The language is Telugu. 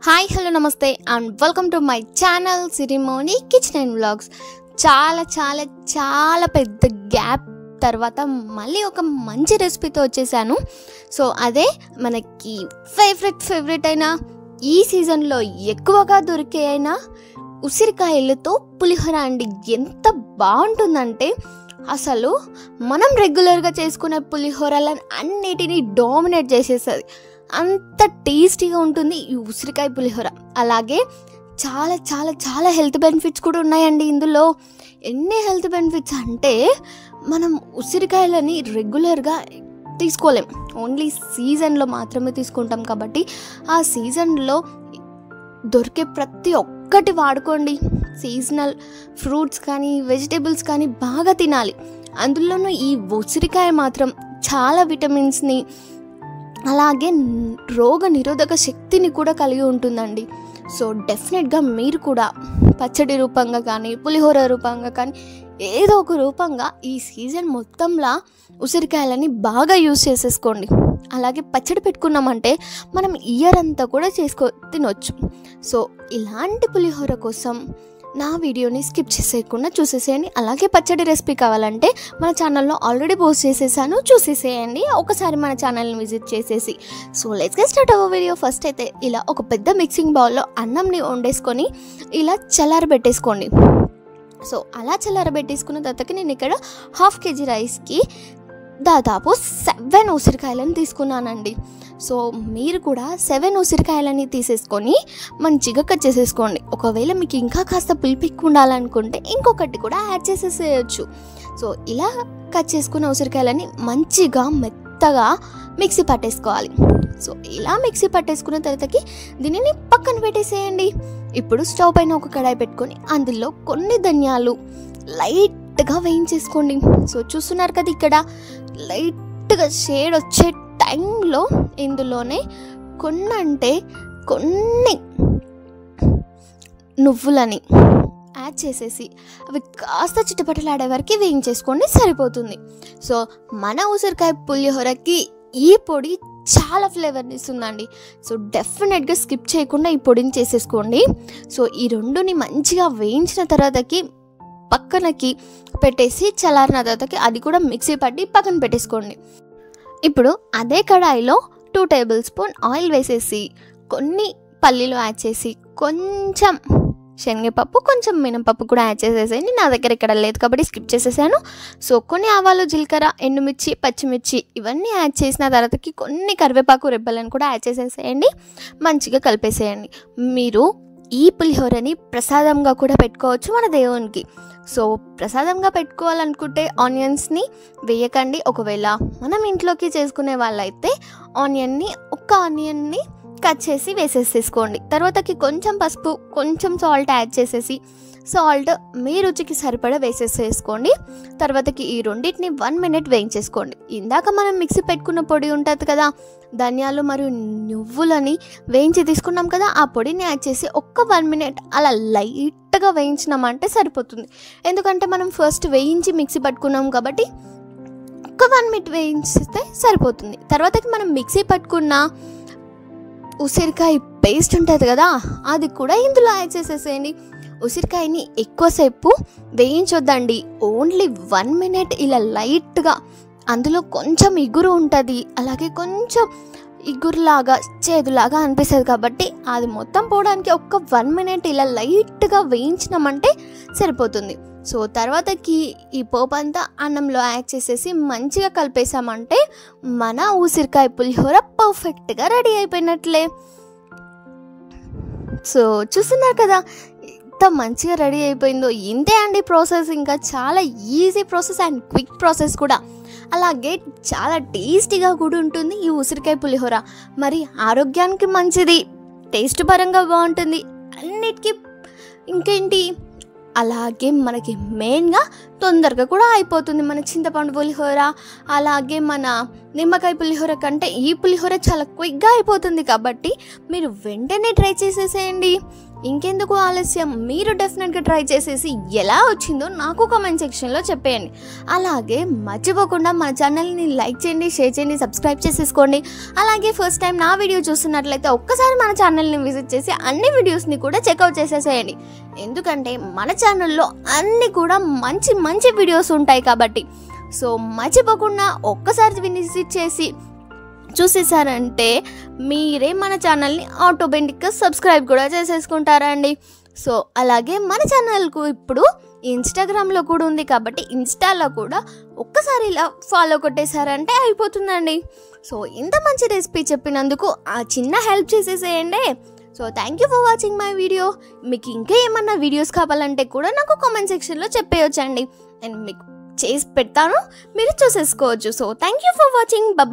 హాయ్ హలో నమస్తే and welcome to my channel Sirimoni kitchen and vlogs. చాలా చాలా చాలా పెద్ద గ్యాప్ తర్వాత మళ్ళీ ఒక మంచి రెసిపీతో వచ్చేసాను. సో అదే మనకి ఫేవరెట్ అయిన ఈ సీజన్లో ఎక్కువగా దొరికే అయిన ఉసిరికాయలతో పులిహోర అండి. ఎంత బాగుంటుందంటే అసలు మనం రెగ్యులర్గా చేసుకునే పులిహోరలను అన్నిటినీ డామినేట్ చేసేస్తుంది. అంత టేస్టీగా ఉంటుంది ఈ ఉసిరికాయ పులిహోర. అలాగే చాలా చాలా చాలా హెల్త్ బెనిఫిట్స్ కూడా ఉన్నాయండి ఇందులో. ఎన్ని హెల్త్ బెనిఫిట్స్ అంటే మనం ఉసిరికాయలని రెగ్యులర్గా తీసుకోలేం, ఓన్లీ సీజన్లో మాత్రమే తీసుకుంటాం. కాబట్టి ఆ సీజన్లో దొరికే ప్రతి ఒక్కటి వాడుకోండి. సీజనల్ ఫ్రూట్స్ కానీ వెజిటేబుల్స్ కానీ బాగా తినాలి. అందులోనూ ఈ ఉసిరికాయ మాత్రం చాలా విటమిన్స్ని అలాగే రోగ నిరోధక శక్తిని కూడా కలిగి ఉంటుందండి. సో డెఫినెట్గా మీరు కూడా పచ్చడి రూపంగా కానీ పులిహోర రూపంగా కానీ ఏదో ఒక రూపంగా ఈ సీజన్ మొత్తంలో ఉసిరికాయలని బాగా యూజ్ చేసేసుకోండి. అలాగే పచ్చడి పెట్టుకున్నామంటే మనం ఇయర్ అంతా కూడా తినొచ్చు. సో ఇలాంటి పులిహోర కోసం నా వీడియోని స్కిప్ చేసేయకుండా చూసేసేయండి. అలాగే పచ్చడి రెసిపీ కావాలంటే మన ఛానల్లో ఆల్రెడీ పోస్ట్ చేసేసాను, చూసేసేయండి ఒకసారి మన ఛానల్ని విజిట్ చేసేసి. So let's get start our video. First అయితే ఇలా ఒక పెద్ద మిక్సింగ్ బౌల్లో అన్నంని వండేసుకొని ఇలా చల్లారబెట్టేసుకోండి. సో అలా చల్లారబెట్టేసుకున్న తర్వాతకి నేను ఇక్కడ 1/2 kg రైస్కి దాదాపు 7 ఉసిరికాయలను తీసుకున్నానండి. సో మీరు కూడా 7 ఉసిరికాయలని తీసేసుకొని మంచిగా కట్ చేసేసుకోండి. ఒకవేళ మీకు ఇంకా కాస్త పులుపు ఎక్కువ ఉండాలనుకుంటే ఇంకొకటి కూడా యాడ్ చేసేసేయచ్చు. సో ఇలా కట్ చేసుకున్న ఉసిరికాయలని మంచిగా మెత్తగా మిక్సీ పట్టేసుకోవాలి. సో ఇలా మిక్సీ పట్టేసుకున్న తర్వాతకి దీనిని పక్కన పెట్టేసేయండి. ఇప్పుడు స్టవ్ పైన ఒక కడాయి పెట్టుకొని అందులో కొన్ని ధనియాలు లైట్గా వేయించేసుకోండి. సో చూస్తున్నారు కదా, ఇక్కడ లైట్గా షేడ్ వచ్చే టైంలో ఇందులోనే కొన్ని నువ్వులని యాడ్ చేసేసి అవి కాస్త చిటపటలాడే వరకు వేయించేసుకోండి, సరిపోతుంది. సో మన ఉసిరికాయ పులిహోరకి ఈ పొడి చాలా ఫ్లేవర్ని ఇస్తుందండి. సో డెఫినెట్గా స్కిప్ చేయకుండా ఈ పొడిని చేసేసుకోండి. సో ఈ రెండుని మంచిగా వేయించిన తర్వాతకి పక్కనకి పెట్టేసి చల్లారిన తర్వాతకి అది కూడా మిక్సీ పట్టి పక్కన పెట్టేసుకోండి. ఇప్పుడు అదే కడాయిలో 2 టేబుల్ స్పూన్ ఆయిల్ వేసేసి కొన్ని పల్లీలు యాడ్ చేసి కొంచెం శనగపప్పు కొంచెం మినపప్పు కూడా యాడ్ చేసేసేయండి. నా దగ్గర ఇక్కడ లేదు కాబట్టి స్కిప్ చేసేసాను. సో కొన్ని ఆవాలు, జీలకర్ర, ఎండుమిర్చి, పచ్చిమిర్చి ఇవన్నీ యాడ్ చేసిన తర్వాతకి కొన్ని కరివేపాకు రెబ్బలను కూడా యాడ్ చేసేసేయండి. మంచిగా కలిపేసేయండి. మీరు ఈ పులిహోరని ప్రసాదంగా కూడా పెట్టుకోవచ్చు మన దేవునికి. సో ప్రసాదంగా పెట్టుకోవాలనుకుంటే ఆనియన్స్ని వేయకండి. ఒకవేళ మనం ఇంట్లోకి చేసుకునే వాళ్ళైతే ఒక ఆనియన్ని కట్ చేసి వేసేసేసుకోండి. తర్వాతకి కొంచెం పసుపు, కొంచెం సాల్ట్ యాడ్ చేసేసి సాల్ట్ మీ రుచికి సరిపడా వేసేసేసుకోండి. తర్వాతకి ఈ రెండింటిని 1 minute వేయించేసుకోండి. ఇందాక మనం మిక్సీ పెట్టుకున్న పొడి ఉంటుంది కదా, ధనియాలు మరియు నువ్వులని వేయించి తీసుకున్నాం కదా, ఆ పొడిని యాడ్ చేసి 1 minute అలా లైట్గా వేయించినామంటే సరిపోతుంది. ఎందుకంటే మనం ఫస్ట్ వేయించి మిక్సీ పట్టుకున్నాం కాబట్టి 1 minute వేయించితే సరిపోతుంది. తర్వాతకి మనం మిక్సీ పట్టుకున్న ఉసిరికాయ పేస్ట్ ఉంటుంది కదా, అది కూడా ఇందులో యాడ్ చేసేసేయండి. ఉసిరికాయని ఎక్కువసేపు వేయించొద్దండి, ఓన్లీ 1 minute ఇలా లైట్గా. అందులో కొంచెం ఇగురు ఉంటుంది, అలాగే కొంచెం ఇగురులాగా చేదులాగా అనిపిస్తుంది కాబట్టి అది మొత్తం పోవడానికి 1 minute ఇలా లైట్గా వేయించినామంటే సరిపోతుంది. సో తర్వాతకి ఈ పోపు అంతా అన్నంలో యాడ్ చేసేసి మంచిగా కలిపేసామంటే మన ఉసిరికాయ పులిహోర పర్ఫెక్ట్గా రెడీ అయిపోయినట్లే. సో చూస్తున్నారు కదా ఎంత మంచిగా రెడీ అయిపోయిందో. ఇంతే అండి ప్రాసెస్. ఇంకా చాలా easy process and quick process కూడా. అలాగే చాలా టేస్టీగా కూడా ఉంటుంది ఈ ఉసిరికాయ పులిహోర. మరి ఆరోగ్యానికి మంచిది, టేస్ట్ పరంగా బాగుంటుంది, అన్నిటికీ ఇంకేంటి, అలాగే మనకి మెయిన్గా తొందరగా కూడా అయిపోతుంది. మన చింతపండు పులిహోర అలాగే మన నిమ్మకాయ పులిహోర కంటే ఈ పులిహోర చాలా క్విక్గా అయిపోతుంది. కాబట్టి మీరు వెంటనే ట్రై చేసేసేయండి. ఇంకెందుకు ఆలస్యం, మీరు డెఫినెట్గా ట్రై చేసేసి ఎలా వచ్చిందో నాకు కామెంట్ సెక్షన్లో చెప్పేయండి. అలాగే మర్చిపోకుండా మన ఛానల్ని లైక్ చేయండి, షేర్ చేయండి, సబ్స్క్రైబ్ చేసేసుకోండి. అలాగే ఫస్ట్ టైం నా వీడియో చూస్తున్నట్లయితే ఒక్కసారి మన ఛానల్ని విజిట్ చేసి అన్ని వీడియోస్ని కూడా చెక్అవుట్ చేసేసేయండి. ఎందుకంటే మన ఛానల్లో అన్నీ కూడా మంచి మంచి వీడియోస్ ఉంటాయి కాబట్టి. సో మర్చిపోకుండా ఒక్కసారి విజిట్ చేసి చూసేసారంటే మీరే మన ఛానల్ని ఆటోమేటిక్గా సబ్స్క్రైబ్ కూడా చేసేసుకుంటారండి. సో అలాగే మన ఛానల్కు ఇప్పుడు ఇన్స్టాగ్రామ్లో కూడా ఉంది కాబట్టి ఇన్స్టాలో కూడా ఒక్కసారి ఇలా ఫాలో కొట్టేశారంటే అయిపోతుందండి. సో ఇంత మంచి రెసిపీ చెప్పినందుకు ఆ చిన్న హెల్ప్ చేసేసేయండి. So thank you for watching my video. మీకు ఇంకా ఏమన్నా వీడియోస్ కావాలంటే కూడా నాకు కామెంట్ సెక్షన్లో చెప్పేయొచ్చండి, నేను మీకు చేసి పెడతాను, మీరు చూసేసుకోవచ్చు. So thank you for watching, bye.